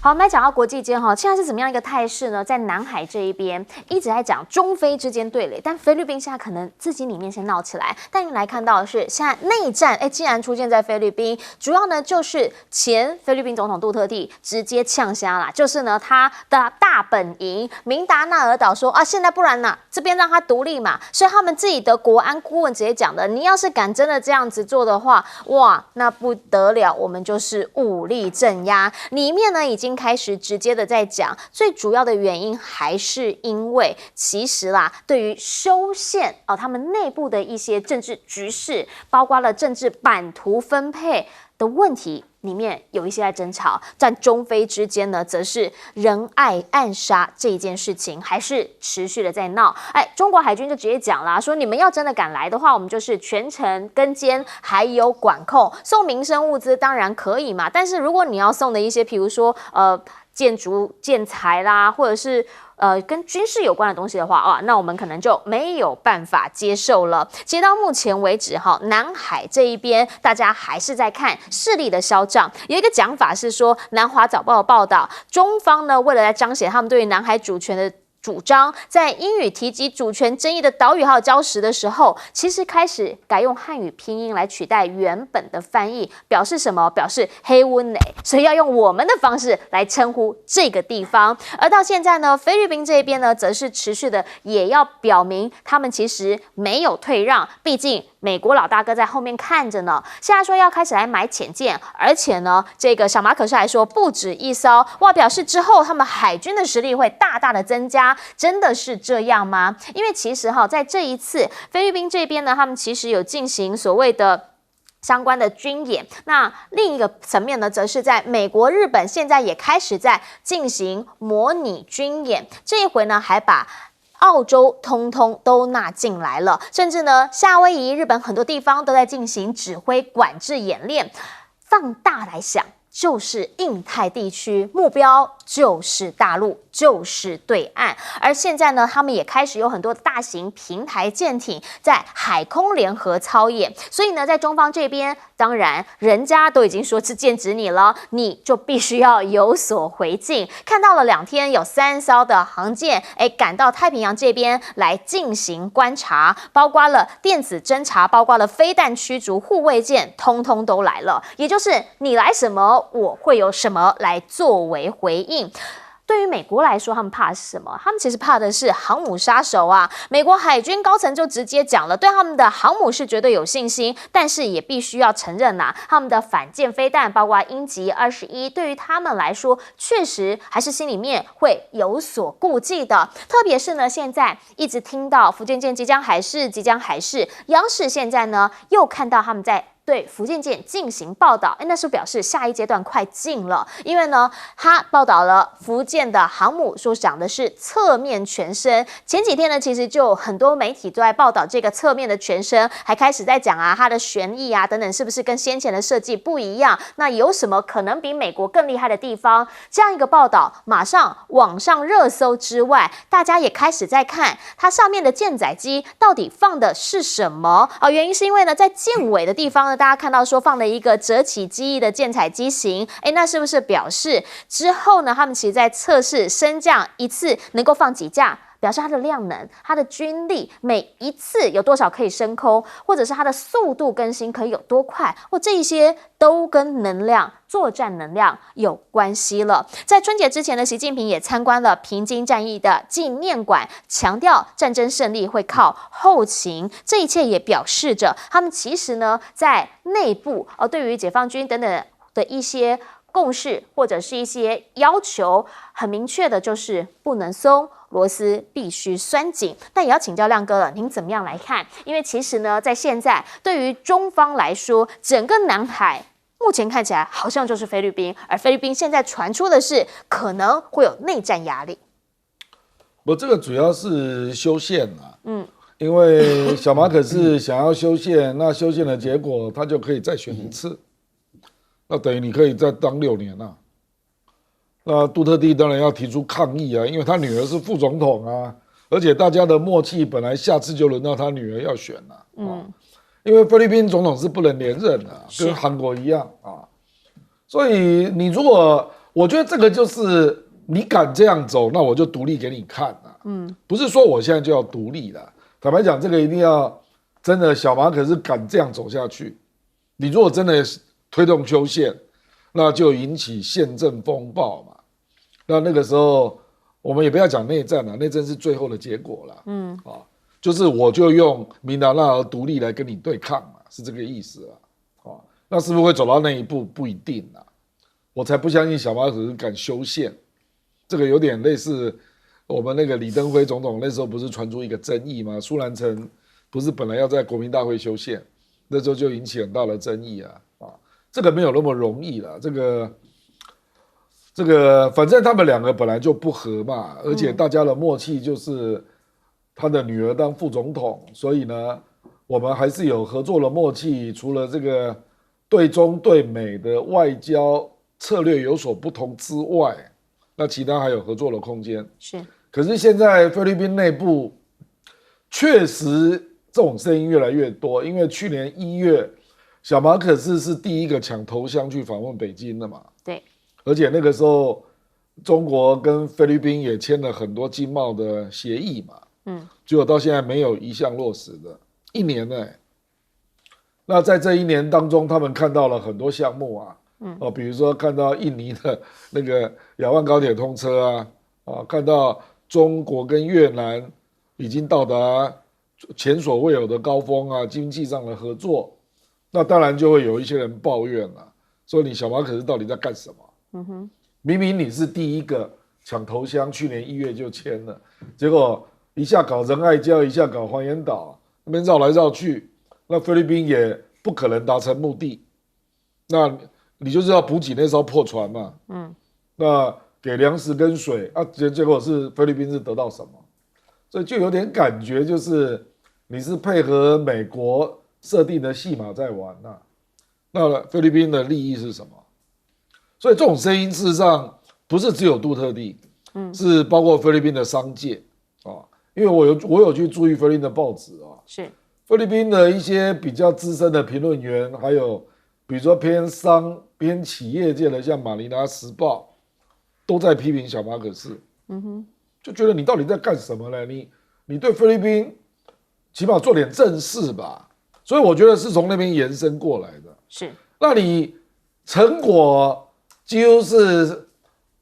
好，我们来讲到国际间哈，现在是怎么样一个态势呢？在南海这一边一直在讲中非之间对垒，但菲律宾现在可能自己里面先闹起来。但你来看到的是，现在内战竟然出现在菲律宾，主要呢就是前菲律宾总统杜特地直接呛瞎啦，就是呢他的大本营明达纳尔岛说啊，现在不然呢这边让他独立嘛，所以他们自己的国安顾问直接讲的，你要是敢真的这样子做的话，哇，那不得了，我们就是武力镇压。里面呢已经开始直接的在讲，最主要的原因还是因为其实啦，对于修宪他们内部的一些政治局势，包括了政治版图分配的问题。里面有一些在争吵，在中非之间呢，则是仁爱暗杀这一件事情还是持续的在闹。中国海军就直接讲啦，说你们要真的敢来的话，我们就是全程跟监，还有管控。送民生物资当然可以嘛，但是如果你要送的一些，比如说建筑建材啦，或者是跟军事有关的东西的话，那我们可能就没有办法接受了。其实到目前为止，南海这一边大家还是在看势力的消长。有一个讲法是说，南华早报的报道，中方呢为了来彰显他们对于南海主权的主张，在英语提及主权争议的岛屿还有礁石的时候，其实开始改用汉语拼音来取代原本的翻译，表示什么？表示黑温内，所以要用我们的方式来称呼这个地方。而到现在呢，菲律宾这边呢，则是持续的也要表明他们其实没有退让，毕竟美国老大哥在后面看着呢。现在说要开始来买潜舰，而且呢，这个小马可是还说不止一艘，哇，表示之后他们海军的实力会大大的增加。真的是这样吗？因为其实在这一次菲律宾这边呢，他们其实有进行所谓的相关的军演。那另一个层面呢，则是在美国、日本现在也开始在进行模拟军演。这一回呢，还把澳洲通通都纳进来了，甚至呢，夏威夷、日本很多地方都在进行指挥管制演练。放大来想，就是印太地区，目标就是大陆，就是对岸。而现在呢，他们也开始有很多大型平台舰艇在海空联合操演，所以呢，在中方这边，当然人家都已经说是剑指你了，你就必须要有所回敬。看到了2天有3艘的航舰，赶到太平洋这边来进行观察，包括了电子侦察，包括了飞弹驱逐、护卫舰，通通都来了。也就是你来什么，我会有什么来作为回应。对于美国来说，他们怕的是什么？他们其实怕的是航母杀手啊！美国海军高层就直接讲了，对他们的航母是绝对有信心，但是也必须要承认他们的反舰飞弹，包括鹰击21，对于他们来说，确实还是心里面会有所顾忌的。特别是呢，现在一直听到福建舰即将海试，央视现在呢又看到他们在对福建舰进行报道，那是表示下一阶段快进了。因为呢，他报道了福建的航母，说讲的是侧面全身。前几天呢，其实就很多媒体都在报道这个侧面的全身，还开始在讲它的旋翼等等，是不是跟先前的设计不一样？那有什么可能比美国更厉害的地方？这样一个报道，马上网上热搜之外，大家也开始在看它上面的舰载机到底放的是什么？原因是因为呢，在舰尾的地方呢，大家看到说放了一个折起机翼的舰载机型，那是不是表示之后呢，他们其实在测试升降一次能够放几架？表示它的量能、它的军力每一次有多少可以升空，或者是它的速度更新可以有多快，这一些都跟能量、作战能量有关系了。在春节之前呢，习近平也参观了平津战役的纪念馆，强调战争胜利会靠后勤。这一切也表示着他们其实呢，在内部对于解放军等等的一些共识或者是一些要求，很明确的就是不能松，螺丝必须拴紧。但也要请教亮哥了，您怎么样来看？因为其实呢，在现在对于中方来说，整个南海目前看起来好像就是菲律宾，而菲律宾现在传出的是可能会有内战压力。这个主要是修宪因为小马可是想要修宪，那修宪的结果他就可以再选一次。那等于你可以再当6年那杜特地当然要提出抗议因为他女儿是副总统而且大家的默契本来下次就轮到他女儿要选因为菲律宾总统是不能连任的，跟韩国一样所以你如果我觉得这个就是你敢这样走，那我就独立给你看啊。不是说我现在就要独立了。坦白讲，这个一定要真的小马可是敢这样走下去。你如果真的推动修宪，那就引起宪政风暴嘛。那个时候我们也不要讲内战了，内战是最后的结果了。就是我就用民党那独立来跟你对抗嘛，是这个意思啊。那是不是会走到那一步不一定啊。我才不相信小马可是敢修宪，这个有点类似我们那个李登辉总统那时候不是传出一个争议吗？苏南成不是本来要在国民大会修宪，那时候就引起很大的争议啊。这个没有那么容易了，这个反正他们两个本来就不合嘛，而且大家的默契就是他的女儿当副总统，所以呢，我们还是有合作的默契。除了这个对中对美的外交策略有所不同之外，那其他还有合作的空间。是，可是现在菲律宾内部确实这种声音越来越多，因为去年1月，小马可斯是第一个抢头香去访问北京的嘛。对。而且那个时候，中国跟菲律宾也签了很多经贸的协议嘛，结果到现在没有一项落实的，1年呢。那在这1年当中，他们看到了很多项目啊，比如说看到印尼的那个雅万高铁通车啊，看到中国跟越南已经到达前所未有的高峰啊，经济上的合作，那当然就会有一些人抱怨了，说你小马可是到底在干什么？明明你是第一个抢头香，去年1月就签了，结果一下搞仁爱礁，一下搞黄岩岛，那边绕来绕去，那菲律宾也不可能达成目的，那你就是要补给那艘破船嘛，那给粮食跟水啊，结果是菲律宾是得到什么？所以就有点感觉就是你是配合美国设定的戏码在玩啊，那菲律宾的利益是什么？所以这种声音事实上不是只有杜特地，是包括菲律宾的商界啊，因为我有去注意菲律宾的报纸啊，是菲律宾的一些比较资深的评论员，还有比如说偏商偏企业界的，像马尼拉时报，都在批评小马可斯，就觉得你到底在干什么呢？你对菲律宾起码做点正事吧，所以我觉得是从那边延伸过来的。是，那你成果几乎是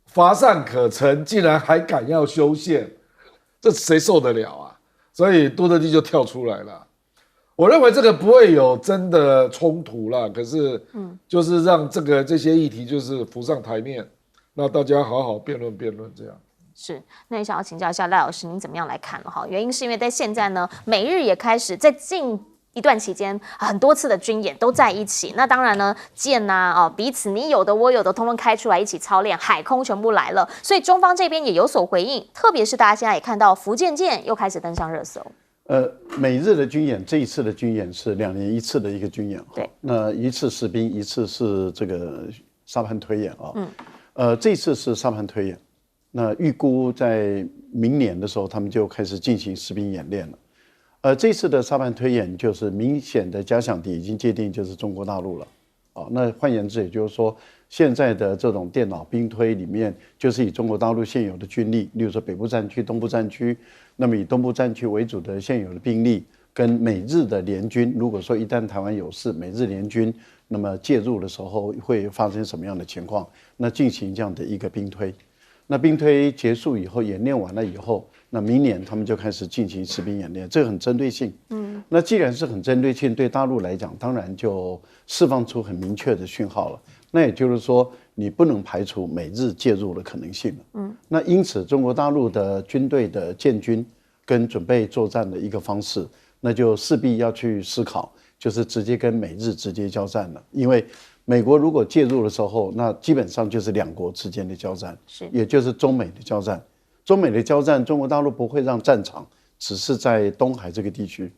乏善可陈，竟然还敢要修宪，这谁受得了啊？所以杜特地就跳出来了。我认为这个不会有真的冲突啦，可是就是让这些议题就是浮上台面，那大家好好辩论辩论这样。是，那也想要请教一下赖老师，您怎么样来看了哈？原因是因为在现在呢，美日也开始在近一段期间很多次的军演都在一起，那当然呢，舰啊，彼此你有的我有的，通通开出来一起操练，海空全部来了，所以中方这边也有所回应，特别是大家现在也看到福建舰又开始登上热搜。美日的军演，这一次的军演是2年1次的一个军演，对，那一次实兵，一次是这个沙盘推演啊，这次是沙盘推演，那预估在明年的时候，他们就开始进行实兵演练了。这次的沙盘推演就是明显的假想敌已经界定就是中国大陆了，那换言之，也就是说，现在的这种电脑兵推里面，就是以中国大陆现有的军力，例如说北部战区、东部战区，那么以东部战区为主的现有的兵力，跟美日的联军，如果说一旦台湾有事，美日联军那么介入的时候会发生什么样的情况？那进行这样的一个兵推。那兵推结束以后，演练完了以后，那明年他们就开始进行实兵演练，这个很针对性。那既然是很针对性，对大陆来讲，当然就释放出很明确的讯号了。那也就是说，你不能排除美日介入的可能性了。那因此，中国大陆的军队的建军跟准备作战的一个方式，那就势必要去思考，就是直接跟美日直接交战了。因为美国如果介入的时候，那基本上就是2国之间的交战，也就是中美的交战。中美的交战，中国大陆不会让战场只是在东海这个地区。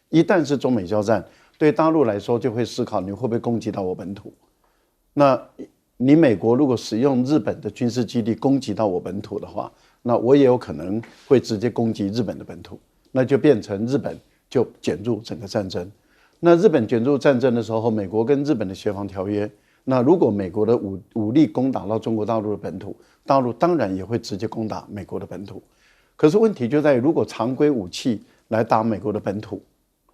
一旦是中美交战，对大陆来说就会思考你会不会攻击到我本土。那你美国如果使用日本的军事基地攻击到我本土的话，那我也有可能会直接攻击日本的本土，那就变成日本就卷入整个战争。那日本卷入战争的时候，美国跟日本的协防条约，那如果美国的武力攻打到中国大陆的本土，大陆当然也会直接攻打美国的本土。可是问题就在于，如果常规武器来打美国的本土，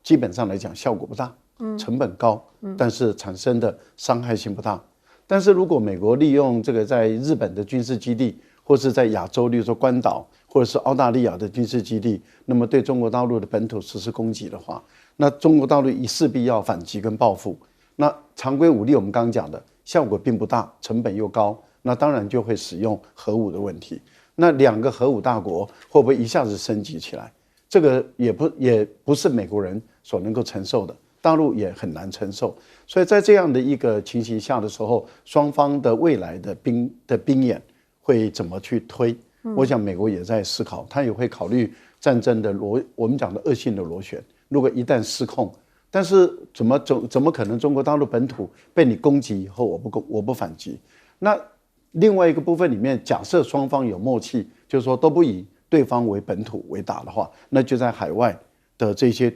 基本上来讲效果不大，成本高，但是产生的伤害性不大。但是如果美国利用这个在日本的军事基地，或是在亚洲，例如说关岛或者是澳大利亚的军事基地，那么对中国大陆的本土实施攻击的话，那中国大陆势必要反击跟报复。那常规武力我们刚刚讲的效果并不大，成本又高，那当然就会使用核武的问题。那2个核武大国会不会一下子升级起来？这个也不是美国人所能够承受的，大陆也很难承受。所以在这样的一个情形下的时候，双方的未来的兵演会怎么去推？我想美国也在思考，他也会考虑战争的我们讲的恶性的螺旋。如果一旦失控，但是怎么可能中国大陆本土被你攻击以后我不反击？那另外一个部分里面，假设双方有默契，就是说都不以对方为本土为打的话，那就在海外的这些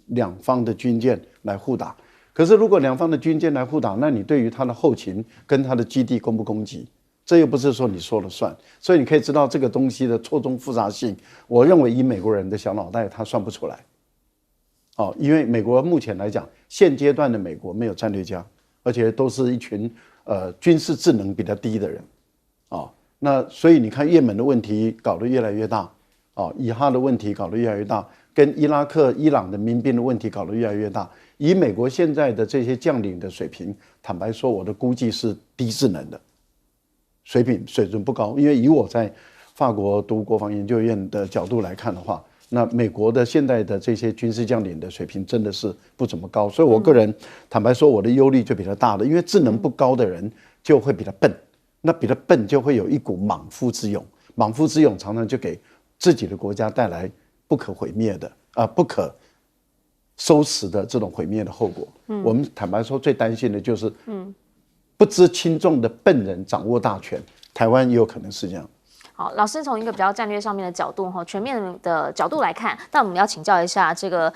两方的军舰来互打。可是如果两方的军舰来互打，那你对于他的后勤跟他的基地攻不攻击，这又不是说你说了算。所以你可以知道这个东西的错综复杂性，我认为以美国人的小脑袋他算不出来。因为美国目前来讲，现阶段的美国没有战略家，而且都是一群军事智能比较低的人。那所以你看也门的问题搞得越来越大，以哈的问题搞得越来越大，跟伊拉克、伊朗的民兵的问题搞得越来越大。以美国现在的这些将领的水平，坦白说，我的估计是低智能的，水准不高。因为以我在法国读国防研究院的角度来看的话，那美国的现在的这些军事将领的水平真的是不怎么高，所以我个人坦白说，我的忧虑就比较大的，因为智能不高的人就会比较笨，那比较笨就会有一股莽夫之勇，莽夫之勇常常就给自己的国家带来不可毁灭的不可收拾的这种毁灭的后果。我们坦白说，最担心的就是不知轻重的笨人掌握大权，台湾也有可能是这样。好，老师从一个比较战略上面的角度全面的角度来看，但我们要请教一下这个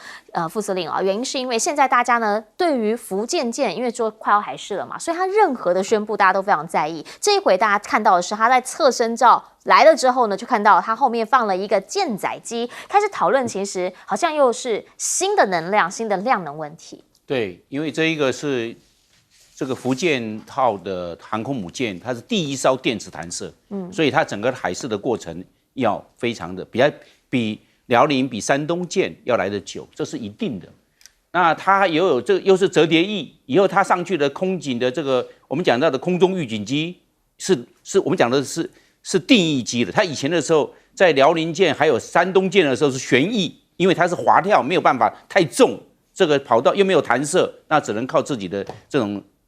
副司令啊，原因是因为现在大家呢对于福建舰，因为说快要海试了嘛，所以他任何的宣布大家都非常在意。这一回大家看到的是他在测身照来了之后呢，就看到他后面放了一个舰载机，开始讨论，其实好像又是新的能量、新的量能问题。对，因为这一个是这个福建号的航空母舰，它是第一艘电磁弹射，所以它整个海试的过程要非常的比辽宁、比山东舰要来得久，这是一定的。那它有这又是折叠翼，以后它上去的空警的这个我们讲到的空中预警机是我们讲的是定翼机的。它以前的时候在辽宁舰还有山东舰的时候是旋翼，因为它是滑跳，没有办法太重，这个跑道又没有弹射，那只能靠自己的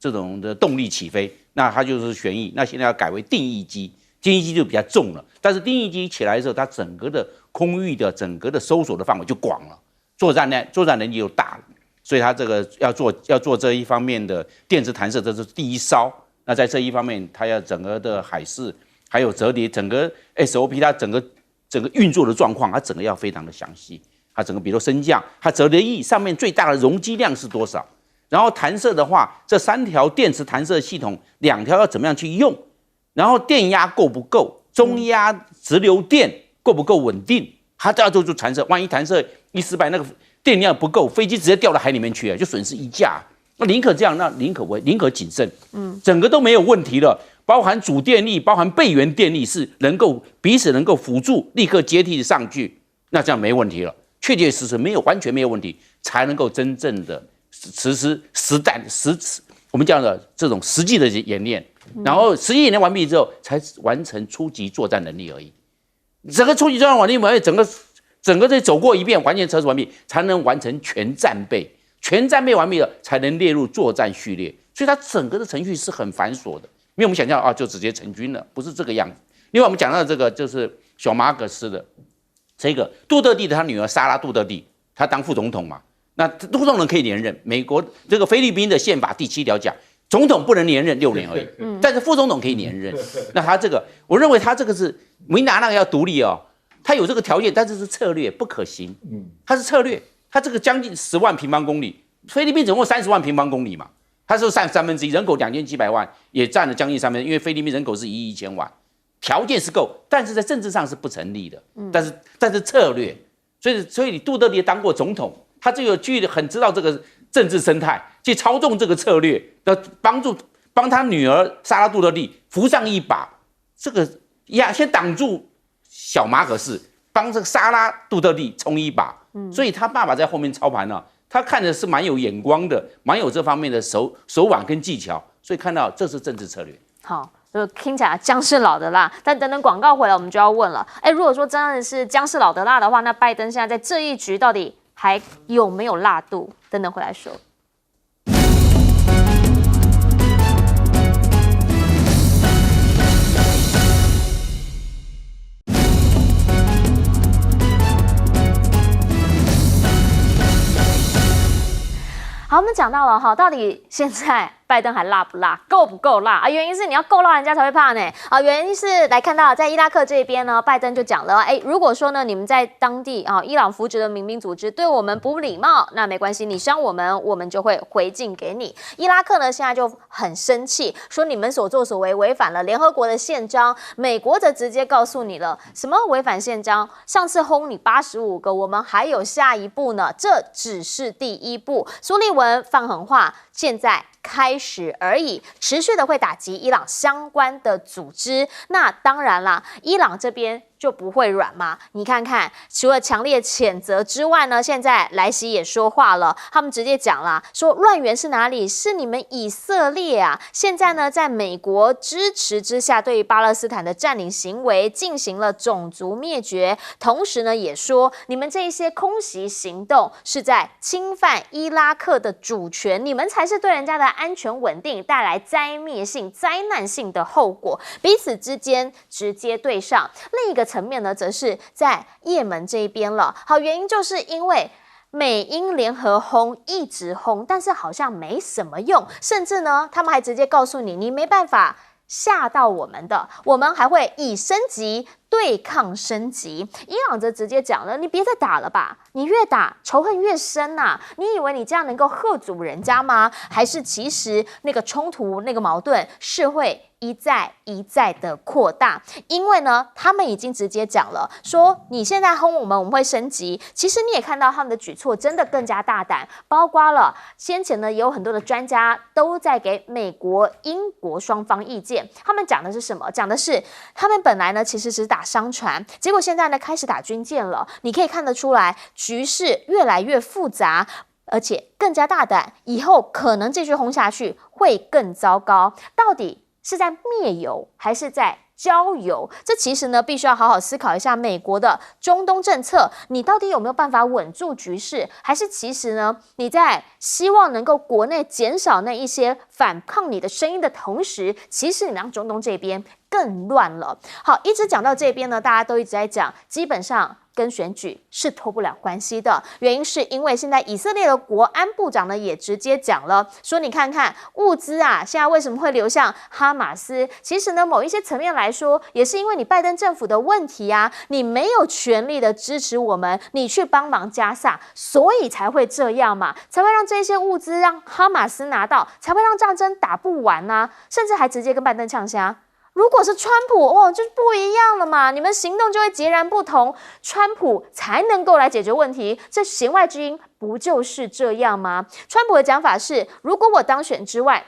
这种的动力起飞，那它就是旋翼。那现在要改为定翼机，定翼机就比较重了。但是定翼机起来的时候，它整个的空域的整个的搜索的范围就广了，作战能力就大了。所以它这个要做这一方面的电磁弹射，这是第一艘。那在这一方面，它要整个的海事还有折叠，整个 SOP 它整个运作的状况，它整个要非常的详细。它整个比如升降，它折叠翼上面最大的容积量是多少？然后弹射的话，这3条电磁弹射系统2条要怎么样去用？然后电压够不够？中压直流电够不够稳定？它都要做弹射，万一弹射一失败，那个电量不够，飞机直接掉到海里面去，就损失1架。那宁可这样，那宁可谨慎。整个都没有问题了，包含主电力、包含备源电力是能够彼此能够辅助，立刻接替上去，那这样没问题了。确确实实完全没有问题，才能够真正的实施我们讲的这种实际的演练，然后实际演练完毕之后，才完成初级作战能力而已。整个初级作战能力完毕，整个这走过一遍，完全测试完毕，才能完成全战备。全战备完毕了，才能列入作战序列。所以它整个的程序是很繁琐的，没有我们想象就直接成军了，不是这个样子。另外我们讲到这个就是小马可斯的这个杜特地的他女儿莎拉杜特地，他当副总统嘛。那副总统可以连任，美国这个菲律宾的宪法第7条讲，总统不能连任6年而已，但是副总统可以连任。那他这个，我认为他这个是民达那个要独立他有这个条件，但是是策略不可行。他是策略，他这个将近10万平方公里，菲律宾总共30万平方公里嘛，它是占1/3，人口2700万，也占了将近3分，因为菲律宾人口是1亿1000万，条件是够，但是在政治上是不成立的。但是策略，所以杜特地当过总统，他就有很知道这个政治生态，去操纵这个策略，帮他女儿莎拉杜特地扶上一把，这个先挡住小马可仕，帮这个莎拉杜特地冲一把。所以他爸爸在后面操盘了。他看的是蛮有眼光的，蛮有这方面的手腕跟技巧，所以看到这是政治策略。好，就听起来姜是老的辣，但等等广告回来，我们就要问了，如果说真的是姜是老的辣的话，那拜登现在在这一局到底还有没有辣度？等等回来说。好，我们讲到了哈，到底现在拜登还辣不辣，够不够辣啊？原因是你要够辣，人家才会怕呢。啊，原因是来看到在伊拉克这边呢，拜登就讲了，如果说呢你们在当地啊伊朗扶植的民兵组织对我们不礼貌，那没关系，你伤我们，我们就会回敬给你。伊拉克呢现在就很生气，说你们所作所为违反了联合国的宪章，美国则直接告诉你了，什么违反宪章？上次轰你85个，我们还有下一步呢，这只是第一步。苏利文放狠话，现在开始而已，持续的会打击伊朗相关的组织。那当然啦，伊朗这边就不会软吗？你看看，除了强烈谴责之外呢，现在莱西也说话了，他们直接讲啦，说乱源是哪里？是你们以色列啊！现在呢，在美国支持之下，对于巴勒斯坦的占领行为进行了种族灭绝，同时呢，也说你们这一些空袭行动是在侵犯伊拉克的主权，你们才是对人家的安全稳定带来灾灭性、灾难性的后果，彼此之间直接对上。另一个层面呢，则是在也门这一边了。好，原因就是因为美英联合轰，一直轰，但是好像没什么用，甚至呢，他们还直接告诉你，你没办法吓到我们的，我们还会以升级对抗升级。伊朗则直接讲了，你别再打了吧，你越打仇恨越深啊，你以为你这样能够吓阻人家吗？还是其实那个冲突、那个矛盾是会一再一再的扩大？因为呢，他们已经直接讲了，说你现在轰我们，我们会升级。其实你也看到他们的举措真的更加大胆，包括了先前呢也有很多的专家都在给美国、英国双方意见。他们讲的是什么？讲的是他们本来呢其实只打商船，结果现在呢开始打军舰了。你可以看得出来，局势越来越复杂。而且更加大胆，以后可能继续轰下去会更糟糕。到底是在灭油还是在交油？这其实呢，必须要好好思考一下美国的中东政策，你到底有没有办法稳住局势？还是其实呢，你在希望能够国内减少那一些反抗你的声音的同时，其实你让中东这边更乱了。好，一直讲到这边呢，大家都一直在讲，基本上跟选举是脱不了关系的。原因是因为现在以色列的国安部长呢也直接讲了，说你看看物资啊，现在为什么会流向哈马斯？其实呢，某一些层面来说，也是因为你拜登政府的问题啊，你没有全力的支持我们，你去帮忙加萨，所以才会这样嘛，才会让这些物资让哈马斯拿到，才会让战争打不完啊，甚至还直接跟拜登呛虾。如果是川普，哇，就不一样了嘛，你们行动就会截然不同，川普才能够来解决问题，这弦外之音不就是这样吗？川普的讲法是，如果我当选之外，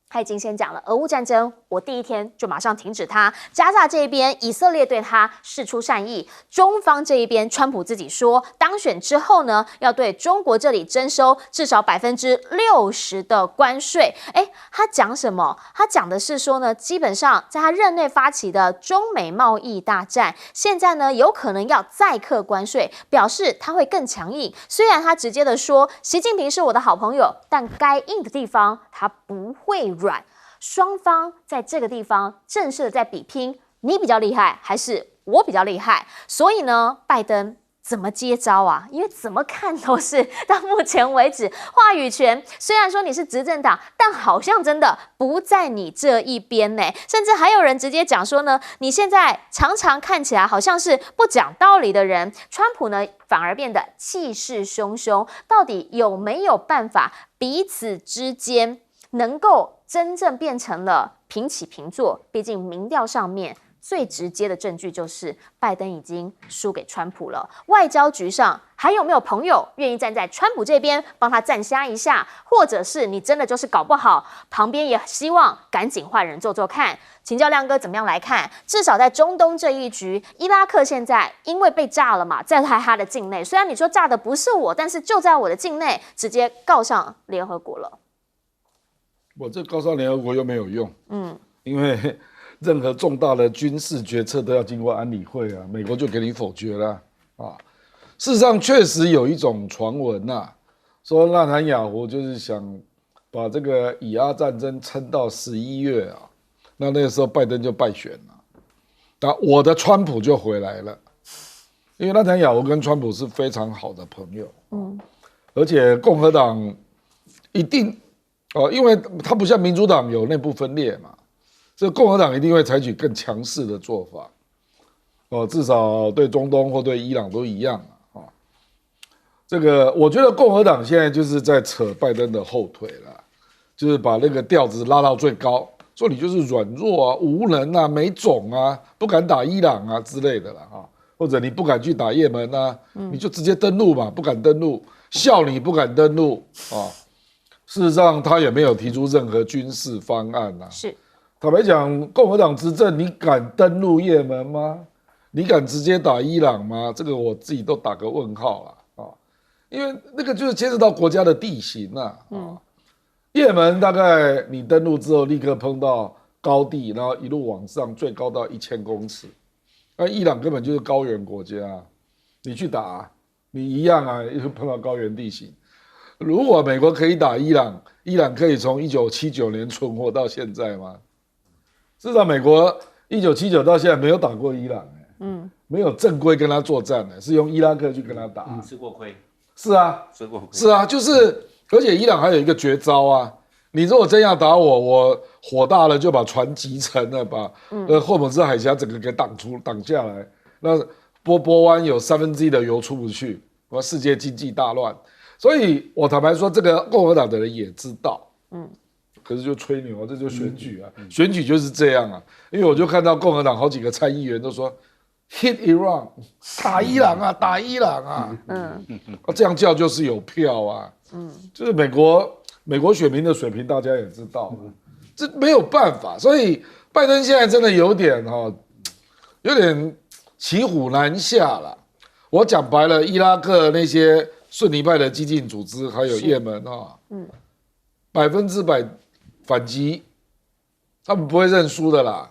他已经先讲了，俄乌战争，我第一天就马上停止它。加萨这一边，以色列对他释出善意；中方这一边，川普自己说，当选之后呢，要对中国这里征收至少60%的关税。他讲什么？他讲的是说呢，基本上在他任内发起的中美贸易大战，现在呢有可能要再课关税，表示他会更强硬。虽然他直接的说，习近平是我的好朋友，但该硬的地方他不会软。双方在这个地方正式的在比拼，你比较厉害还是我比较厉害？所以呢，拜登怎么接招啊？因为怎么看都是到目前为止话语权虽然说你是执政党，但好像真的不在你这一边呢。甚至还有人直接讲说呢，你现在常常看起来好像是不讲道理的人，川普呢反而变得气势汹汹。到底有没有办法彼此之间能够真正变成了平起平坐？毕竟民调上面最直接的证据就是拜登已经输给川普了。外交局上还有没有朋友愿意站在川普这边帮他站下一下？或者是你真的就是搞不好，旁边也希望赶紧换人做做看？请教亮哥怎么样来看？至少在中东这一局，伊拉克现在因为被炸了嘛，在他的境内，虽然你说炸的不是我，但是就在我的境内，直接告上联合国了。我这告上联合国又没有用，因为任何重大的军事决策都要经过安理会啊，美国就给你否决了啊。事实上，确实有一种传闻啊，说纳坦雅胡就是想把这个以阿战争撑到11月啊，那个时候拜登就败选了，那我的川普就回来了，因为纳坦雅胡跟川普是非常好的朋友，而且共和党一定因为他不像民主党有内部分裂嘛。这共和党一定会采取更强势的做法，至少对中东或对伊朗都一样啊。这个我觉得共和党现在就是在扯拜登的后腿了，就是把那个调子拉到最高，说你就是软弱啊、无能啊、没种啊、不敢打伊朗啊之类的了啊，或者你不敢去打也门啊，你就直接登陆嘛，不敢登陆，笑你不敢登陆啊。事实上，他也没有提出任何军事方案啊。是。坦白讲，共和党执政，你敢登陆也门吗？你敢直接打伊朗吗？这个我自己都打个问号了啊！因为那个就是牵涉到国家的地形啊。也门大概你登陆之后，立刻碰到高地，然后一路往上，最高到1000公尺。那伊朗根本就是高原国家啊，你去打，你一样啊，又碰到高原地形。如果美国可以打伊朗，伊朗可以从1979年存活到现在吗？至少美国1979到现在没有打过伊朗，没有正规跟他作战，是用伊拉克去跟他打，吃过亏，是啊，吃过亏，是啊，就是，而且伊朗还有一个绝招啊，你如果真要打我，我火大了就把船击沉了，把霍姆兹海峡整个给挡下来，那波湾有1/3的油出不去，世界经济大乱。所以我坦白说，这个共和党的人也知道，可是就吹牛，这就选举啊，选举就是这样啊。因为我就看到共和党好几个参议员都说 ，hit Iran， 打伊朗啊，打伊朗啊，这样叫就是有票啊，就是美国选民的水平大家也知道，这没有办法。所以拜登现在真的有点骑虎难下了。我讲白了，伊拉克那些逊尼派的激进组织，还有也门100%反击，他们不会认输的啦，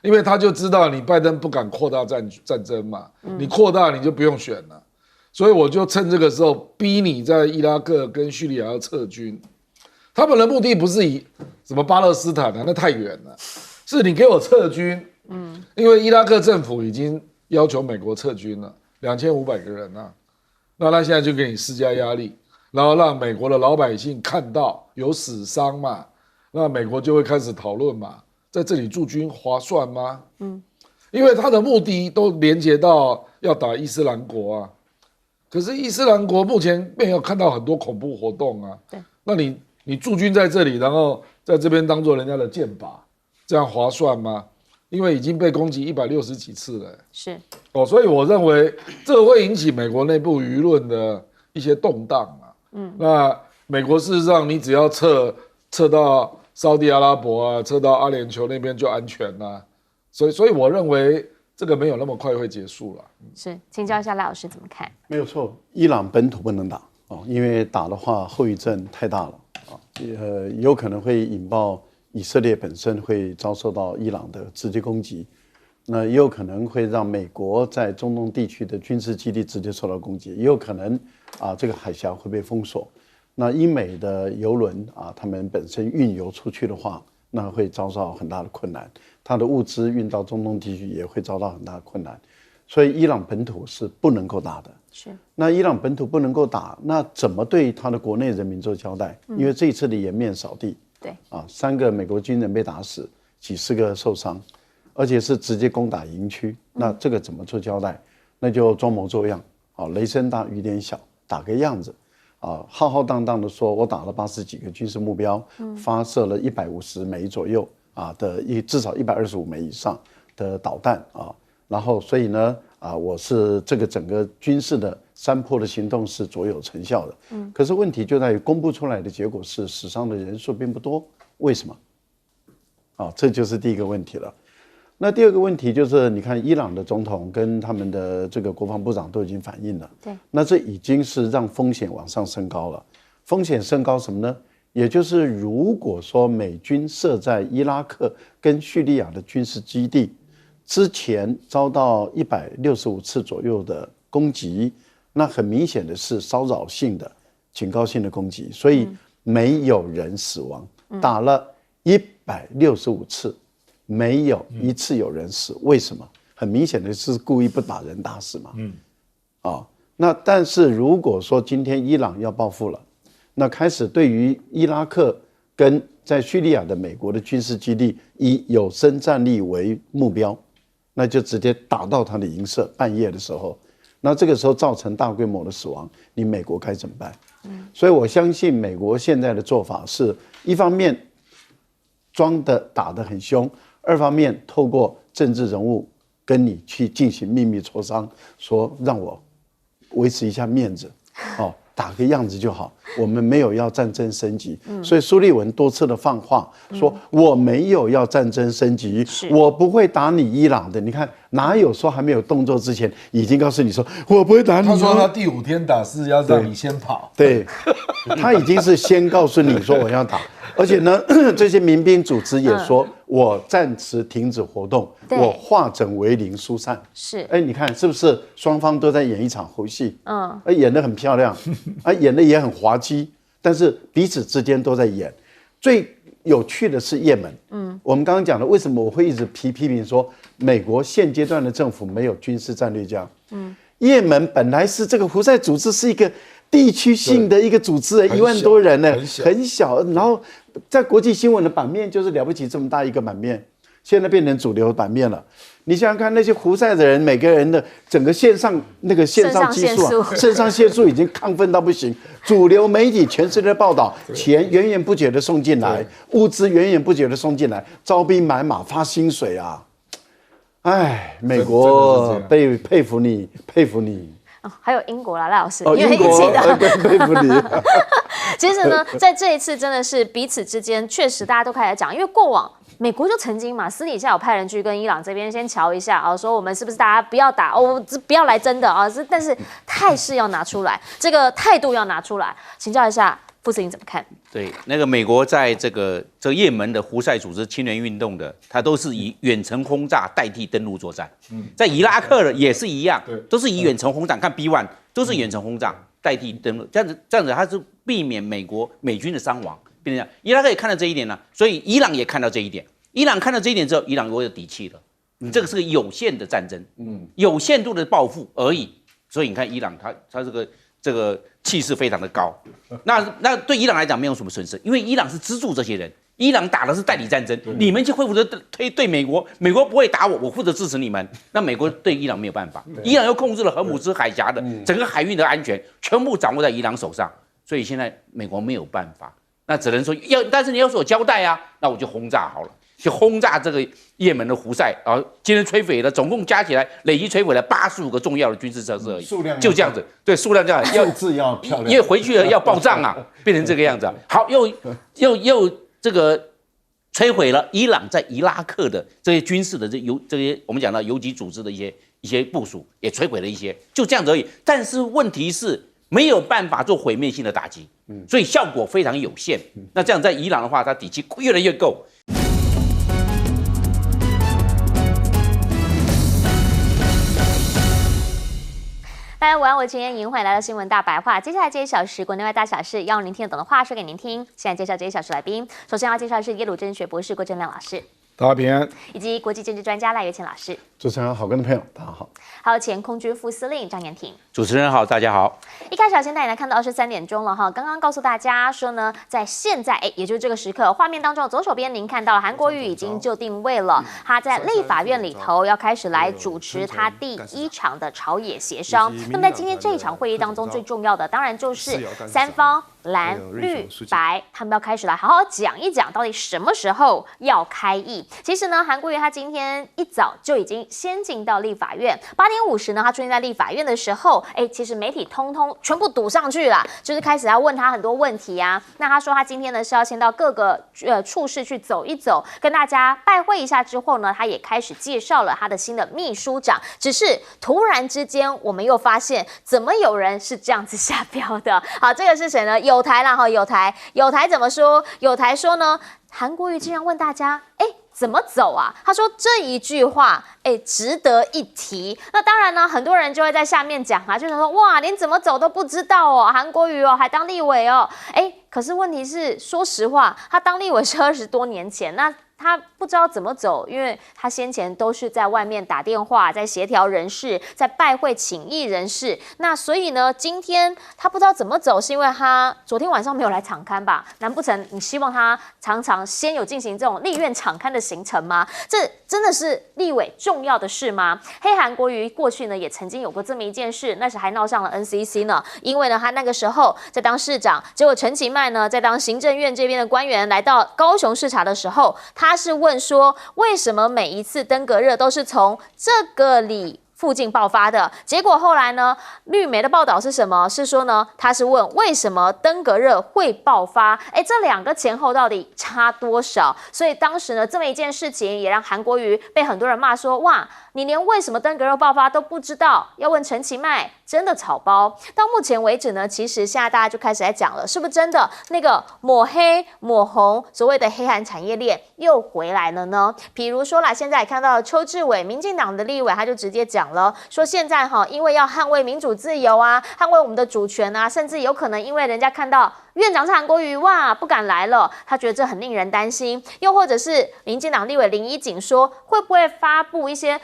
因为他就知道你拜登不敢扩大战争嘛，你扩大你就不用选了，所以我就趁这个时候逼你在伊拉克跟叙利亚要撤军。他们的目的不是以什么巴勒斯坦啊，那太远了，是你给我撤军，因为伊拉克政府已经要求美国撤军了，2500个人啊，那他现在就给你施加压力，然后让美国的老百姓看到有死伤嘛。那美国就会开始讨论嘛，在这里驻军划算吗？因为他的目的都连接到要打伊斯兰国啊。可是伊斯兰国目前没有看到很多恐怖活动啊。对，那你驻军在这里，然后在这边当做人家的箭靶，这样划算吗？因为已经被攻击160几次了。是所以我认为这个会引起美国内部舆论的一些动荡啊。那美国事实上，你只要撤到沙地阿拉伯啊，撤到阿联酋那边就安全啦，所以我认为这个没有那么快会结束了。是，请教一下赖老师怎么看？没有错，伊朗本土不能打因为打的话后遗症太大了有可能会引爆以色列本身会遭受到伊朗的直接攻击，那也有可能会让美国在中东地区的军事基地直接受到攻击，也有可能这个海峡会被封锁。那英美的邮轮他们本身运油出去的话，那会遭到很大的困难，它的物资运到中东地区也会遭到很大的困难，所以伊朗本土是不能够打的。是，那伊朗本土不能够打，那怎么对他的国内人民做交代？因为这一次的颜面扫地，对3个美国军人被打死，几十个受伤，而且是直接攻打营区，那这个怎么做交代？那就装模作样，雷声大雨点小，打个样子。浩浩荡荡的说，我打了80几个军事目标，发射了150枚左右的至少125枚以上的导弹然后所以呢我是这个整个军事的山坡的行动是卓有成效的。可是问题就在于公布出来的结果是死伤的人数并不多，为什么？这就是第一个问题了。那第二个问题就是，你看伊朗的总统跟他们的这个国防部长都已经反映了，对，那这已经是让风险往上升高了。风险升高什么呢？也就是如果说美军设在伊拉克跟叙利亚的军事基地之前遭到165次左右的攻击，那很明显的是骚扰性的、警告性的攻击，所以没有人死亡，打了165次。没有一次有人死，为什么？很明显的是故意不把人打死嘛。那但是如果说今天伊朗要报复了，那开始对于伊拉克跟在叙利亚的美国的军事基地以有生战力为目标，那就直接打到他的营舍，半夜的时候，那这个时候造成大规模的死亡，你美国该怎么办？所以我相信美国现在的做法是一方面装的打得很凶，二方面透过政治人物跟你去进行秘密磋商，说让我维持一下面子，打个样子就好，我们没有要战争升级。所以苏利文多次的放话说，我没有要战争升级，我不会打你伊朗的。你看哪有说还没有动作之前已经告诉你说我不会打你？他说他第5天打是要让你先跑，对，他已经是先告诉你说我要打。而且呢，这些民兵组织也说，我暂时停止活动，我化整为零疏散。是，你看是不是双方都在演一场猴戏？演得很漂亮，演得也很滑稽，但是彼此之间都在演。最有趣的是也门，我们刚刚讲的，为什么我会一直批评说美国现阶段的政府没有军事战略家？也门本来是这个胡塞组织是一个地区性的一个组织，1万多人呢，很小，然后在国际新闻的版面就是了不起这么大一个版面，现在变成主流版面了。你想想看，那些胡塞的人，每个人的整个线上激素肾上腺素已经亢奋到不行。主流媒体全世界报道，钱源源不绝的送进来，物资源源不绝的送进来，招兵买马发薪水啊！哎，美国佩服你，佩服你。还有英国啦，赖老师，因为一起的，佩服你。其实呢，在这一次真的是彼此之间确实大家都开始讲，因为过往美国就曾经嘛，私底下有派人去跟伊朗这边先瞧一下说我们是不是大家不要打不要来真的但是态势要拿出来，这个态度要拿出来，请教一下副司令怎么看？对，那个美国在这个也门的胡塞组织青年运动的，它都是以远程轰炸代替登陆作战。在伊拉克的也是一样，都是以远程轰炸，看 B1 都是远程轰炸代替登陆，这样子它是避免美军的伤亡。变成这样，伊拉克也看到这一点了，所以伊朗也看到这一点。伊朗看到这一点之后，伊朗有底气了。这个是个有限的战争，有限度的报复而已。所以你看伊朗，它这个气势非常的高。那对伊朗来讲没有什么损失，因为伊朗是资助这些人，伊朗打的是代理战争，你们就会负责对美国，美国不会打我，我负责支持你们。那美国对伊朗没有办法，伊朗又控制了荷姆斯海峡的整个海运的安全，全部掌握在伊朗手上，所以现在美国没有办法。那只能说但是你要是有交代啊，那我就轰炸好了，就轰炸这个也门的胡塞，然后今天摧毁了，总共加起来累计摧毁了85个重要的军事设施而已，数量就这样子，对，数量这样，数字要漂亮，因为回去了要报账啊，变成这个样子啊。好，又这个摧毁了伊朗在伊拉克的这些军事的这些我们讲到游击组织的一些部署，也摧毁了一些，就这样子而已。但是问题是没有办法做毁灭性的打击，所以效果非常有限。那这样在伊朗的话，它底气越来越够。大家午安，我是陈彦莹，欢迎来到新闻大白话。接下来这1小时国内外大小事，要您听得懂的话说给您听。现在介绍这1小时来宾，首先要介绍的是耶鲁真学博士郭正亮老师。大家平安。以及国际政治专家赖岳乾老师。主持人好，观众朋友大家好。还有前空军副司令张延廷。主持人好，大家好。一开始先带你来看到23点钟了哈，刚刚告诉大家说呢，在现在也就是这个时刻，画面当中的左手边您看到韩国瑜已经就定位了，他在立法院里头要开始来主持他第1场的朝野协商。那么在今天这一场会议当中，最重要的当然就是三方蓝绿白他们要开始来好好讲一讲，到底什么时候要开议。其实呢，韩国瑜他今天一早就已经先进到立法院，8点50呢，他出现在立法院的时候，其实媒体通通全部堵上去了，就是开始要问他很多问题啊。那他说他今天呢是要先到各个处室去走一走，跟大家拜会一下之后呢，他也开始介绍了他的新的秘书长。只是突然之间，我们又发现怎么有人是这样子下标的？好，这个是谁呢？友台啦哈，友台怎么说？友台说呢，韩国瑜竟然问大家，怎么走啊？他说这一句话，值得一提。那当然呢，很多人就会在下面讲啊，就是说，哇，连怎么走都不知道哦，韩国瑜哦，还当立委哦，可是问题是，说实话，他当立委是20多年前，那他不知道怎么走，因为他先前都是在外面打电话，在协调人事，在拜会请益人士。那所以呢，今天他不知道怎么走，是因为他昨天晚上没有来场勘吧？难不成你希望他常常先有进行这种立院场勘的行程吗？这真的是立委重要的事吗？黑韩国瑜过去呢也曾经有过这么一件事，那时还闹上了 NCC 呢，因为呢他那个时候在当市长，结果陈其迈呢在当行政院这边的官员来到高雄视察的时候，他是问说，为什么每一次登革热都是从这个里附近爆发的？结果后来呢，绿媒的报道是什么？是说呢，他是问为什么登革热会爆发？这两个前后到底差多少？所以当时呢，这么一件事情也让韩国瑜被很多人骂说，哇，你连为什么登革热爆发都不知道，要问陈其迈，真的草包。到目前为止呢，其实现在大家就开始在讲了，是不是真的那个抹黑抹红所谓的黑韩产业链又回来了呢？比如说啦，现在看到邱志伟民进党的立委，他就直接讲了，说现在因为要捍卫民主自由啊，捍卫我们的主权啊，甚至有可能因为人家看到院长是韩国瑜，哇，不敢来了，他觉得这很令人担心。又或者是民进党立委林怡景说，会不会发布一些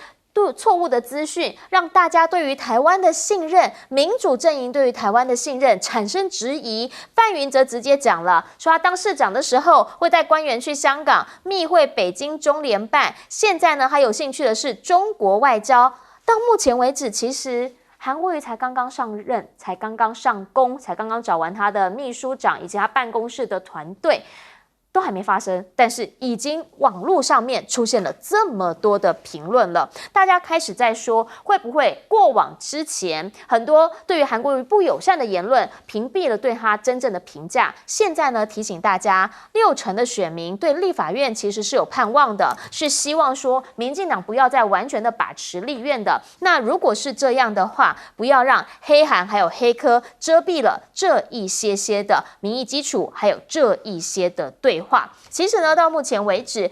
错误的资讯，让大家对于台湾的信任，民主阵营对于台湾的信任产生质疑？范云则直接讲了，说他当市长的时候会带官员去香港密会北京中联办，现在呢，他有兴趣的是中国外交。到目前为止，其实韩国瑜才刚刚上任，才刚刚上工，才刚刚找完他的秘书长以及他办公室的团队，都还没发生，但是已经网络上面出现了这么多的评论了，大家开始在说，会不会过往之前很多对于韩国瑜不友善的言论屏蔽了对他真正的评价？现在呢，提醒大家，60%的选民对立法院其实是有盼望的，是希望说民进党不要再完全的把持立院的。那如果是这样的话，不要让黑韩还有黑科遮蔽了这一些的民意基础，还有这一些的对话。其实呢，到目前为止，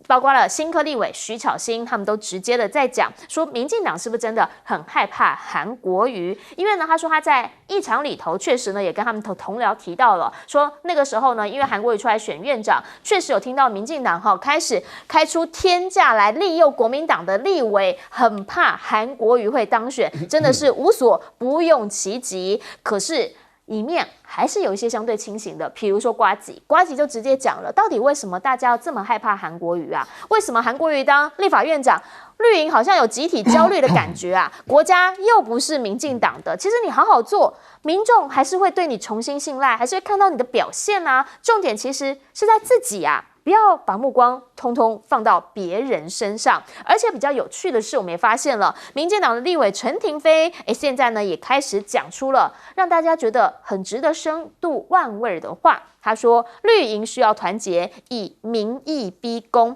包括了新科立委徐巧芯，他们都直接的在讲说，民进党是不是真的很害怕韩国瑜？因为呢，他说他在议场里头确实呢，也跟他们同僚提到了，说那个时候呢，因为韩国瑜出来选院长，确实有听到民进党开始开出天价来利诱国民党的立委，很怕韩国瑜会当选，真的是无所不用其极。可是里面还是有一些相对清醒的，比如说呱吉就直接讲了，到底为什么大家要这么害怕韩国瑜啊？为什么韩国瑜当立法院长，绿营好像有集体焦虑的感觉啊？国家又不是民进党的，其实你好好做，民众还是会对你重新信赖，还是会看到你的表现啊。重点其实是在自己啊。不要把目光通通放到别人身上。而且比较有趣的是，我们也发现了民进党的立委陈亭妃，现在呢也开始讲出了让大家觉得很值得深度玩味的话。他说，绿营需要团结，以民意逼宫。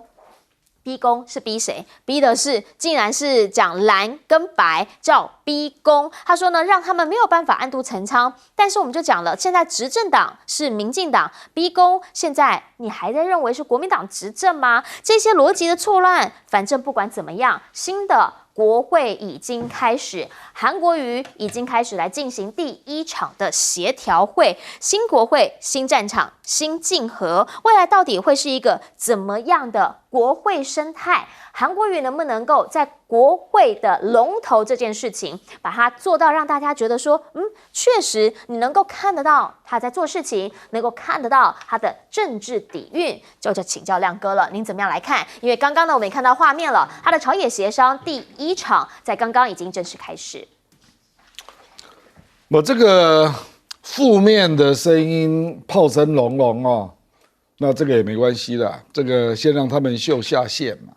逼宫是逼谁？逼的是竟然是讲蓝跟白，叫逼宫。他说呢，让他们没有办法安度陈仓。但是我们就讲了，现在执政党是民进党，逼宫，现在你还在认为是国民党执政吗？这些逻辑的错乱，反正不管怎么样，新的国会已经开始，韩国瑜已经开始来进行第1场的协调会，新国会、新战场、新竞合，未来到底会是一个怎么样的国会生态？韩国瑜能不能够在国会的龙头这件事情，把它做到让大家觉得说，确实你能够看得到他在做事情，能够看得到他的政治底蕴，就请教亮哥了，您怎么样来看？因为刚刚呢，我们也看到画面了，他的朝野协商第1场在刚刚已经正式开始。我这个负面的声音炮声隆隆哦，那这个也没关系啦，这个先让他们秀下限嘛。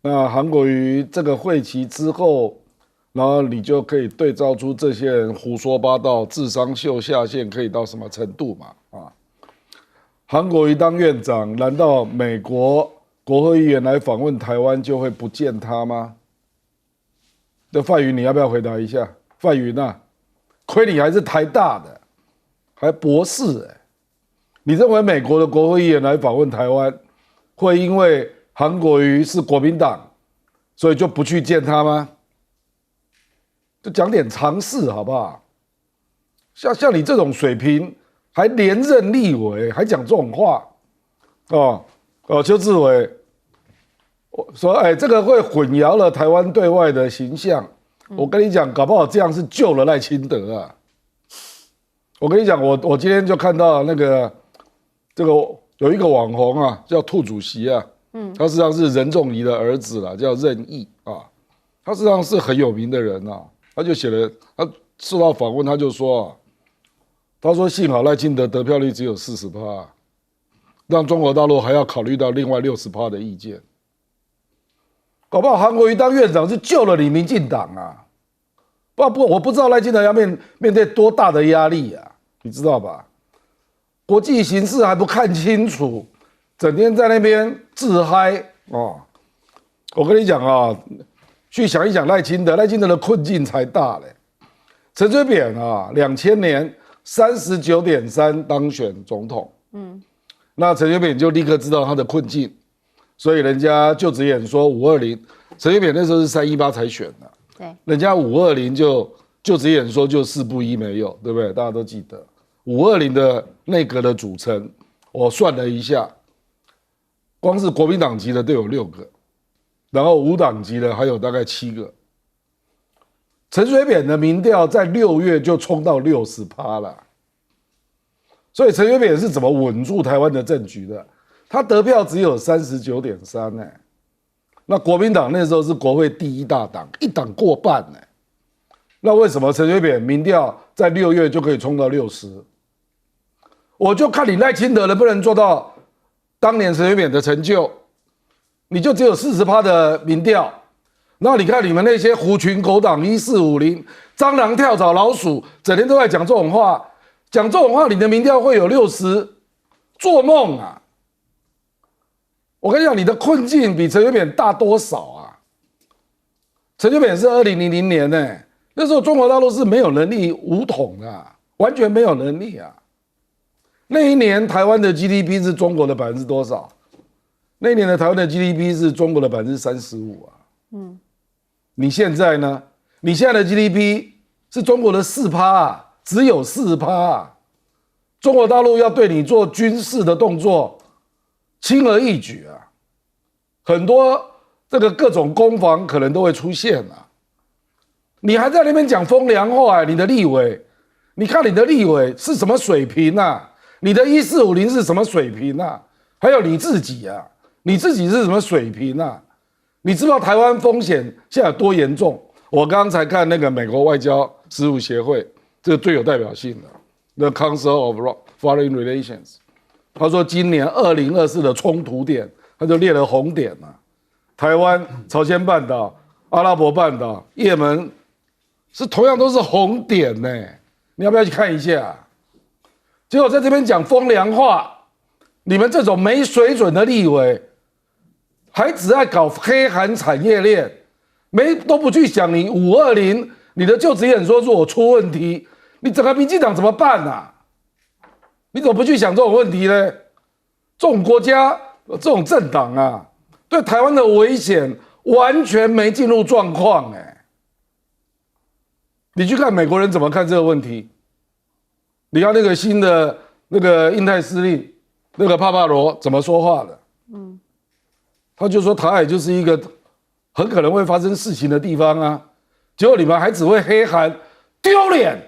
那韩国瑜这个会期之后，然后你就可以对照出这些人胡说八道、智商秀下限可以到什么程度嘛？啊，韩国瑜当院长，难道美国国会议员来访问台湾就会不见他吗？这范云，你要不要回答一下？范云啊，亏你还是台大的，还博士你认为美国的国会议员来访问台湾，会因为韩国瑜是国民党，所以就不去见他吗？就讲点常识好不好？像你这种水平，还连任立委，还讲这种话，邱志伟说，这个会混淆了台湾对外的形象。我跟你讲，搞不好这样是救了赖清德啊！我跟你讲，我今天就看到那个这个有一个网红啊，叫兔主席啊。他实际上是任仲夷的儿子啦，叫任毅啊。他实际上是很有名的人啊。他就写了，他受到访问，他就说他说幸好赖清德得票率只有40%，让中国大陆还要考虑到另外60%的意见。搞不好韩国瑜当院长是救了你民进党啊！我不知道赖清德要面对多大的压力啊，你知道吧？国际形势还不看清楚。整天在那边自嗨哦，我跟你讲啊，去想一想赖清德的困境才大嘞。陈水扁啊，2000年39.3%当选总统，那陈水扁就立刻知道他的困境，所以人家就职演说520，陈水扁那时候是318才选的，对，人家520就职演说就4不1没有，对不对？大家都记得520的内阁的组成，我算了一下。光是国民党籍的都有6个，然后无党籍的还有大概7个。陈水扁的民调在6月就冲到60%了，所以陈水扁是怎么稳住台湾的政局的？他得票只有39.3%那国民党那时候是国会第1大党，一党过半那为什么陈水扁民调在6月就可以冲到60%？我就看你赖清德能不能做到当年陈水扁的成就，你就只有40%的民调，然后你看你们那些狐群狗党1450蟑螂跳蚤老鼠，整天都在讲这种话，你的民调会有60%，做梦啊！我跟你讲，你的困境比陈水扁大多少啊？陈水扁是2000年那时候中国大陆是没有能力武统的，完全没有能力啊。那一年台湾的 GDP 是中国的多少？那一年的台湾的 GDP 是中国的35%啊。你现在呢？你现在的 GDP 是中国的4%啊，只有4%啊。中国大陆要对你做军事的动作，轻而易举啊。很多这个各种攻防可能都会出现啊。你还在那边讲风凉话你的立委，你看你的立委是什么水平啊？你的1450是什么水平啊？还有你自己啊，你自己是什么水平啊？你知道台湾风险现在有多严重？我刚才看那个美国外交事务协会，这个最有代表性的 The Council of Foreign Relations， 他说今年2024的冲突点，他就列了红点台湾、朝鲜半岛、阿拉伯半岛、也门是同样都是红点你要不要去看一下？结果在这边讲风凉话，你们这种没水准的立委，还只爱搞黑韩产业链，都不去想你520，你的就职演说如果出问题，你整个民进党怎么办啊？你怎么不去想这种问题呢？这种国家、这种政党对台湾的危险，完全没进入状况你去看美国人怎么看这个问题？你看那个新的那个印太司令那个帕帕罗怎么说话的？他就说台海就是一个很可能会发生事情的地方啊，结果你们还只会黑韩，丢脸，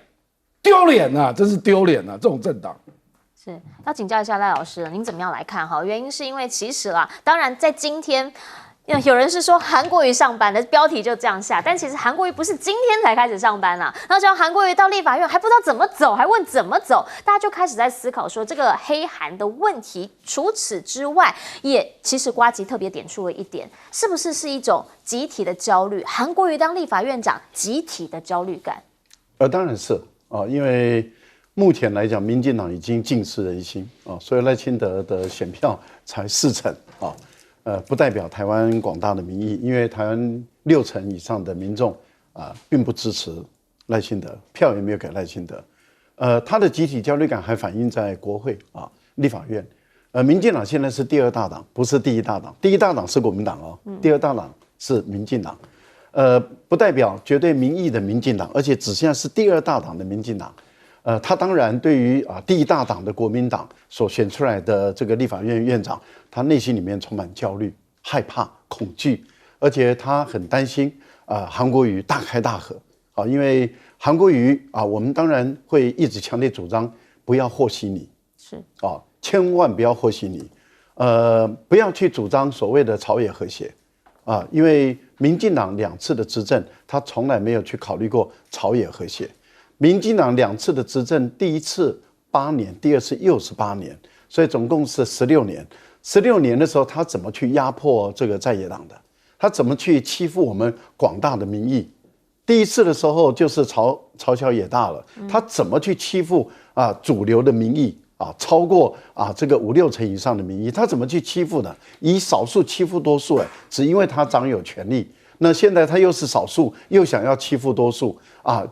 丢脸啊，真是丢脸啊！这种政党。是要请教一下赖老师，您怎么样来看哈？原因是因为其实啦，当然在今天。有人是说韩国瑜上班的标题就这样下，但其实韩国瑜不是今天才开始上班啦。然后像韩国瑜到立法院还不知道怎么走，还问怎么走，大家就开始在思考说这个黑韩的问题。除此之外，也其实呱吉特别点出了一点，是不是一种集体的焦虑？韩国瑜当立法院长，集体的焦虑感。当然是啊，因为目前来讲，民进党已经尽失人心啊，所以赖清德的选票才4成啊。不代表台湾广大的民意，因为台湾6成以上的民众并不支持赖清德，票也没有给赖清德。他的集体焦虑感还反映在国会立法院。民进党现在是第2大党，不是第1大党。第1大党是国民党第2大党是民进党。不代表绝对民意的民进党，而且只现在是第2大党的民进党。他当然对于第1大党的国民党所选出来的这个立法院院长，他内心里面充满焦虑、害怕、恐惧，而且他很担心韩国瑜大开大合因为韩国瑜我们当然会一直强烈主张不要和稀泥，是千万不要和稀泥，不要去主张所谓的朝野和谐因为民进党2次的执政，他从来没有去考虑过朝野和谐。民进党2次的执政，第1次8年，第2次又是8年，所以总共是16年。16年的时候，他怎么去压迫这个在野党的？他怎么去欺负我们广大的民意？第1次的时候就是朝小野大了，他怎么去欺负主流的民意超过这个5、6成以上的民意？他怎么去欺负呢？以少数欺负多数，只因为他掌有权力。那现在他又是少数，又想要欺负多数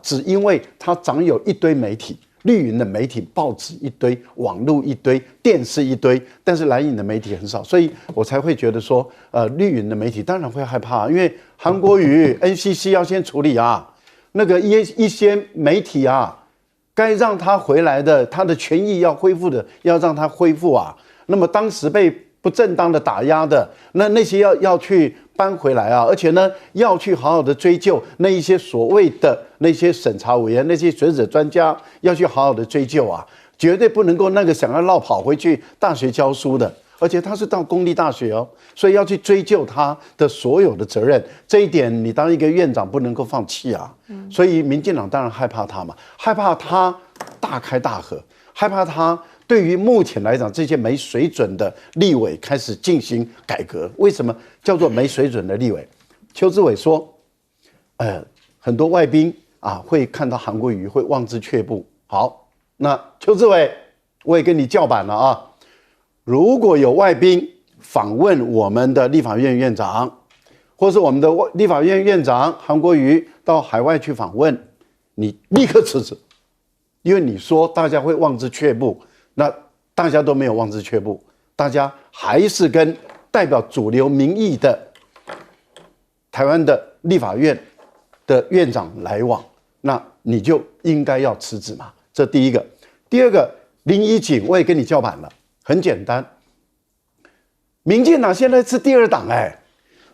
只因为他掌有一堆媒体，绿营的媒体、报纸一堆，网络一堆，电视一堆，但是蓝营的媒体很少，所以我才会觉得说，绿营的媒体当然会害怕，因为韩国瑜 NCC 要先处理那个一些媒体该让他回来的，他的权益要恢复的，要让他恢复那么当时被不正当的打压的，那些要去搬回来而且呢，要去好好的追究那一些所谓的那些审查委员、那些学者专家，要去好好的追究绝对不能够那个想要绕跑回去大学教书的，而且他是到公立大学所以要去追究他的所有的责任。这一点你当一个院长不能够放弃所以民进党当然害怕他嘛，害怕他大开大合，害怕他对于目前来讲这些没水准的立委开始进行改革。为什么叫做没水准的立委？邱志伟说很多外宾会看到韩国瑜会望之却步。好，那邱志伟我也跟你叫板了如果有外宾访问我们的立法院院长，或是我们的立法院院长韩国瑜到海外去访问，你立刻辞职，因为你说大家会望之却步，那大家都没有望之却步，大家还是跟代表主流民意的台湾的立法院的院长来往，那你就应该要辞职嘛。这第一个。第二个，林怡景我也跟你叫板了，很简单，民进党现在是第2党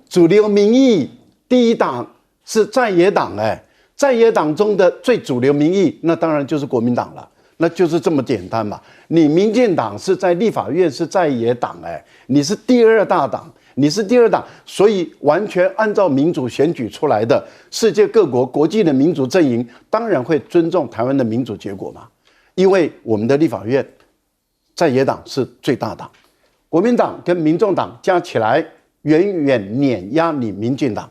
主流民意第1党是在野党在野党中的最主流民意，那当然就是国民党了，那就是这么简单嘛。你民进党是在立法院是在野党你是第2大党，你是第2党，所以完全按照民主选举出来的世界各国国际的民主阵营，当然会尊重台湾的民主结果嘛。因为我们的立法院在野党是最大党，国民党跟民众党加起来远远碾压你民进党，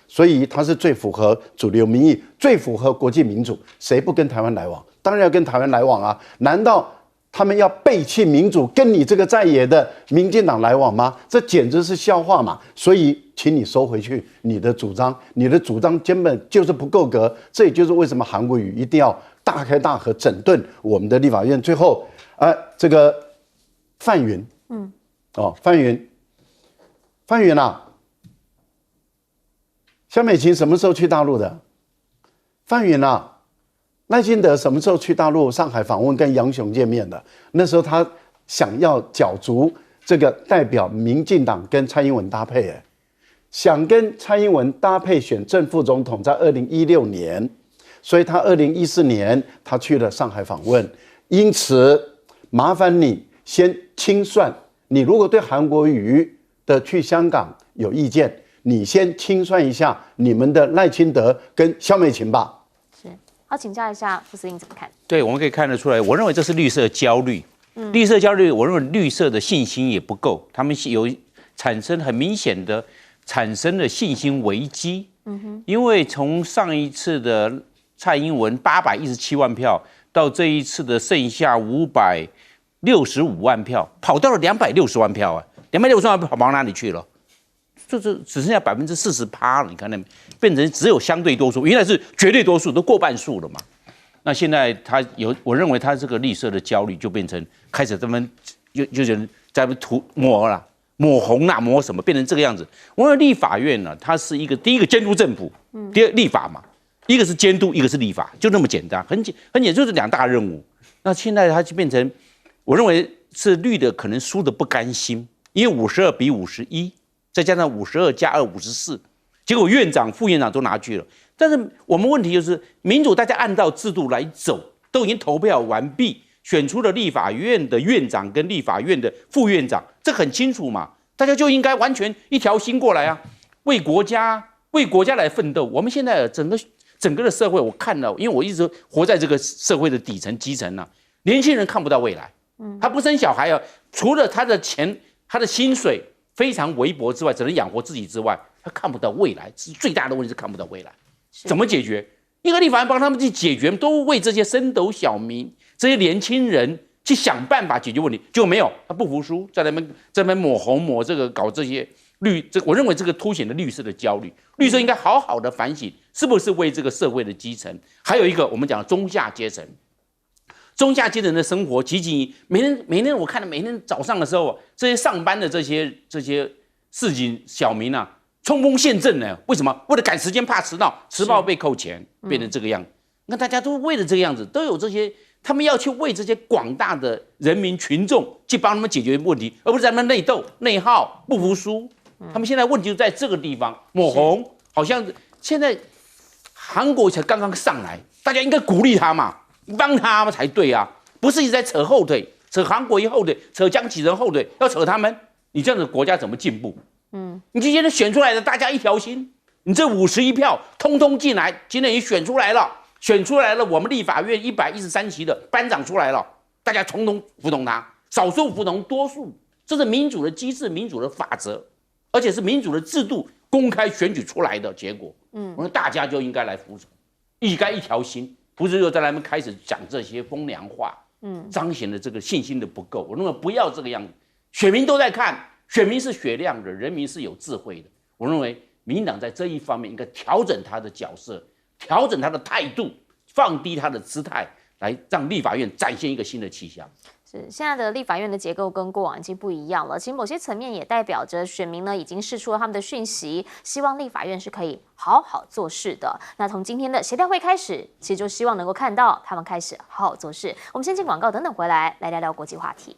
所以它是最符合主流民意，最符合国际民主。谁不跟台湾来往？当然要跟台湾来往难道他们要背弃民主，跟你这个在野的民进党来往吗？这简直是笑话嘛！所以，请你收回去你的主张，你的主张根本就是不够格。这也就是为什么韩国瑜一定要大开大合整顿我们的立法院。最后，这个范云，范云萧美琴什么时候去大陆的？范云啊，赖清德什么时候去大陆上海访问，跟杨雄见面的？那时候他想要角逐这个代表民进党跟蔡英文搭配，想跟蔡英文搭配选正副总统，在2016年，所以他2014年他去了上海访问。因此，麻烦你先清算，你如果对韩国瑜的去香港有意见，你先清算一下你们的赖清德跟萧美琴吧。是，好，请教一下副司令怎么看？对，我们可以看得出来，我认为这是绿色焦虑。绿色焦虑，我认为绿色的信心也不够，他们有产生很明显的产生了信心危机。因为从上一次的蔡英文817万票，到这一次的剩下565万票，跑到了260万票啊，260万票跑到哪里去了？就是只剩下40%了，你看那变成只有相对多数，原来是绝对多数，都过半数了嘛。那现在他我认为他这个绿色的焦虑就变成开始他们就是在抹红啦，抹什么，变成这个样子。我认为立法院呢，它是第一个监督政府，第二立法嘛，一个是监督，一个是立法，就那么简单，很简单，就是2大任务。那现在它就变成，我认为是绿的可能输的不甘心，因为52比51，再加上52加2 54，结果院长、副院长都拿去了。但是我们问题就是，民主大家按照制度来走，都已经投票完毕，选出了立法院的院长跟立法院的副院长，这很清楚嘛，大家就应该完全一条心过来啊，为国家来奋斗。我们现在整个的社会，我看到，因为我一直活在这个社会的底层基层啊，年轻人看不到未来，他不生小孩啊，除了他的钱、他的薪水非常微薄之外，只能养活自己之外，他看不到未来，是最大的问题是看不到未来。怎么解决？一个立法院帮他们去解决，都为这些升斗小民、这些年轻人去想办法解决问题，结果没有，他不服输，在那边抹红抹这个搞这些我认为这个凸显了绿色的焦虑。绿色应该好好的反省，是不是为这个社会的基层？还有一个我们讲中下阶层，中下阶层的生活，每天我看到每天早上的时候，这些上班的这些市井小民啊。冲锋陷阵呢？为什么？为了赶时间，怕迟到，迟到被扣钱，变成这个样子。那大家都为了这个样子，都有这些，他们要去为这些广大的人民群众去帮他们解决问题，而不是在那边内斗、内耗、不服输。他们现在问题就在这个地方，抹红，好像现在韩国才刚刚上来，大家应该鼓励他嘛，帮他们才对啊，不是一直在扯后腿，扯韩国一后腿，扯江启臣后腿，要扯他们，你这样子国家怎么进步？你今天选出来的，大家一条心，你这51票通通进来，今天也选出来了，我们立法院113席的班长出来了，大家统统服从他，少数服从多数，这是民主的机制，民主的法则，而且是民主的制度公开选举出来的结果。我说大家就应该来服从，应该一条心，不是又在那边开始讲这些风凉话，彰显了这个信心的不够。我认为不要这个样子，选民都在看。选民是雪亮的，人民是有智慧的。我认为民进党在这一方面应该调整他的角色，调整他的态度，放低他的姿态，来让立法院展现一个新的气象。是现在的立法院的结构跟过往已经不一样了，其实某些层面也代表着选民呢已经释出了他们的讯息，希望立法院是可以好好做事的。那从今天的协调会开始，其实就希望能够看到他们开始好好做事。我们先进广告，等等回来聊聊国际话题。